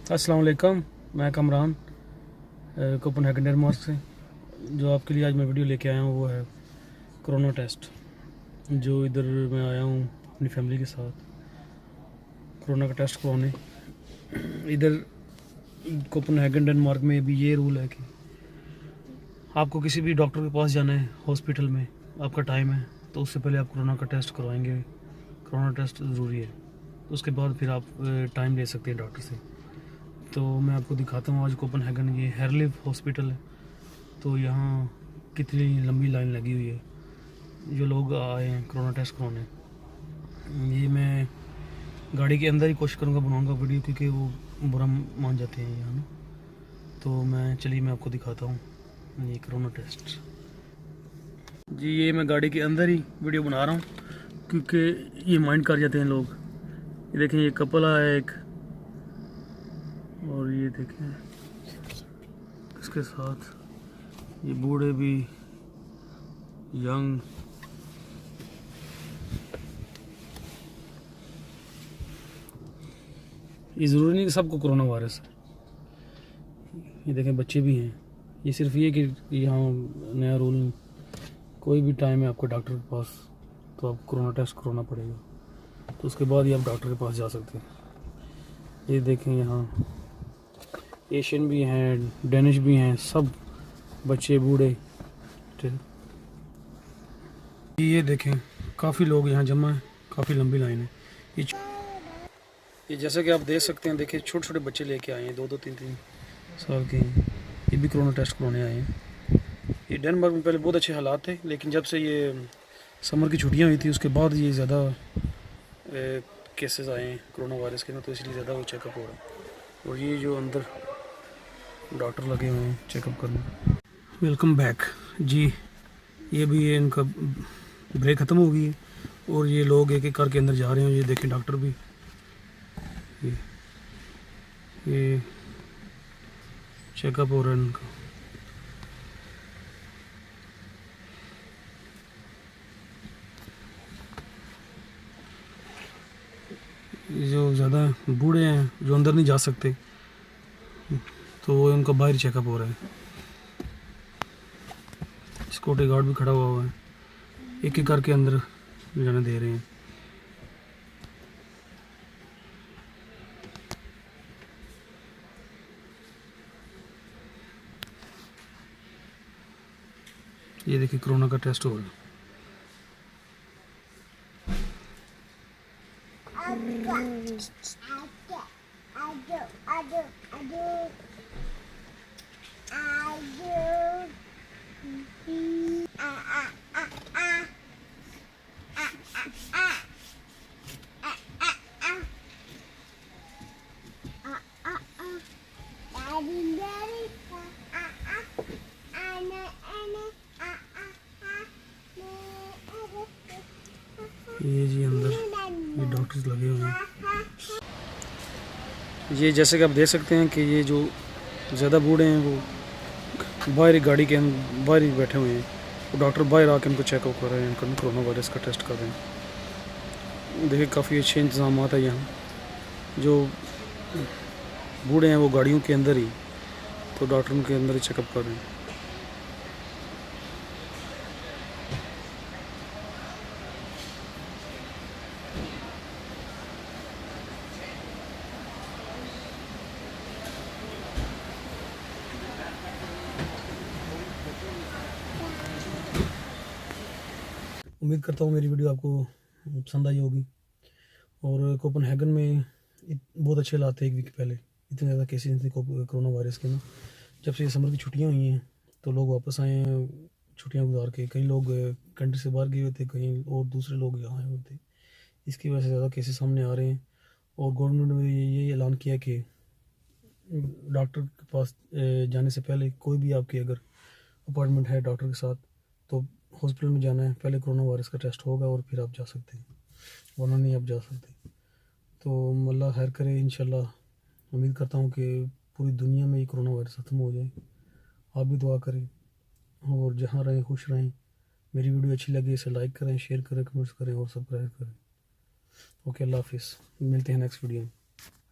अस्सलाम वालेकुम। मैं कमरान कोपनहेगन डेनमार्क से। जो आपके लिए आज मैं वीडियो लेके आया हूँ वो है कोरोना टेस्ट। जो इधर मैं आया हूँ अपनी फैमिली के साथ कोरोना का टेस्ट करवाने। इधर कोपनहेगन डेनमार्क में भी ये रूल है कि आपको किसी भी डॉक्टर के पास जाना है हॉस्पिटल में, आपका टाइम है तो उससे पहले आप कोरोना का टेस्ट करवाएंगे। कोरोना टेस्ट ज़रूरी है, तो उसके बाद फिर आप टाइम ले सकते हैं डॉक्टर से। तो मैं आपको दिखाता हूँ आज कोपनहेगन, ये हेरलिव हॉस्पिटल है। तो यहाँ कितनी लंबी लाइन लगी हुई है जो लोग आए हैं कोरोना टेस्ट करवाने। ये मैं गाड़ी के अंदर ही कोशिश करूँगा बनाऊँगा वीडियो, क्योंकि वो बुरा मान जाते हैं यहाँ ना। तो मैं आपको दिखाता हूँ ये कोरोना टेस्ट। जी ये मैं गाड़ी के अंदर ही वीडियो बना रहा हूँ, क्योंकि ये माइंड कर जाते हैं लोग। ये देखें, ये कपल आया एक, और ये देखें इसके साथ ये बूढ़े भी, यंग। ये ज़रूरी नहीं कि सबको कोरोना वायरस है। ये देखें बच्चे भी हैं। ये सिर्फ ये कि यहाँ नया रूल, कोई भी टाइम है आपको डॉक्टर के पास तो आपको कोरोना टेस्ट करवाना पड़ेगा, तो उसके बाद ही आप डॉक्टर के पास जा सकते हैं। ये देखें यहाँ एशियन भी हैं, डेनिश भी हैं, सब बच्चे बूढ़े। ये देखें काफ़ी लोग यहाँ जमा हैं, काफ़ी लंबी लाइन है। ये जैसा कि आप देख सकते हैं, देखिए छोटे छोटे बच्चे लेके आए हैं, 2-2 3-3 साल के हैं। ये भी कोरोना टेस्ट करवाने आए हैं। ये डेनमार्क में पहले बहुत अच्छे हालात थे, लेकिन जब से ये समर की छुट्टियां हुई थी उसके बाद ये ज़्यादा केसेस आए हैं कोरोना वायरस के ना, तो इसलिए ज़्यादा वो चेकअप हो रहा है। और ये जो अंदर डॉक्टर लगे हुए हैं चेकअप करने। वेलकम बैक जी। ये भी ये इनका ब्रेक ख़त्म हो गई है और ये लोग एक एक करके अंदर जा रहे हैं। ये देखें डॉक्टर भी, ये चेकअप हो रहा है इनका। जो ज़्यादा बूढ़े हैं जो अंदर नहीं जा सकते, तो वो उनका बाहर चेकअप हो रहा है। सिक्योरिटी गार्ड भी खड़ा हुआ है, एक एक करके अंदर जाने दे रहे हैं। ये देखिए कोरोना का टेस्ट हो रहा है। ये जी अंदर ये डॉक्टर्स लगे हुए हैं। ये जैसे कि आप देख सकते हैं कि ये जो ज़्यादा बूढ़े हैं वो बाहर गाड़ी के बाहर ही बैठे हुए हैं। वो डॉक्टर बाहर आके उनको चेकअप कर रहे हैं, उनको कोरोना वायरस का टेस्ट कर रहे हैं। देखिए काफ़ी अच्छे इंतजाम है यहाँ। जो बूढ़े हैं वो गाड़ियों के अंदर ही, तो डॉक्टर उनके अंदर ही चेकअप कर रहे हैं। उम्मीद करता हूँ मेरी वीडियो आपको पसंद आई होगी। और कोपनहेगन में बहुत अच्छे हालात थे एक वीक पहले। इतने ज़्यादा केसेस थे कोरोना वायरस के ना। जब से ये समर की छुट्टियाँ हुई हैं तो लोग वापस आए हैं छुट्टियाँ गुजार के। कई लोग कंट्री से बाहर गए हुए थे, कहीं और दूसरे लोग यहाँ आए हुए थे। इसकी वजह से ज़्यादा केसेस सामने आ रहे हैं। और गवर्नमेंट ने ये ऐलान किया कि डॉक्टर के पास जाने से पहले कोई भी आपकी अगर अपॉइंटमेंट है डॉक्टर के साथ, तो हॉस्पिटल में जाना है, पहले कोरोना वायरस का टेस्ट होगा और फिर आप जा सकते हैं, वरना नहीं आप जा सकते। तो अल्लाह खैर करे इंशाल्लाह। उम्मीद करता हूँ कि पूरी दुनिया में ये कोरोना वायरस ख़त्म हो जाए। आप भी दुआ करें और जहाँ रहें खुश रहें। मेरी वीडियो अच्छी लगी इसे लाइक करें, शेयर करें, कमेंट्स करें और सब्सक्राइब करें। ओके, अल्लाह हाफिज़। मिलते हैं नेक्स्ट वीडियो में।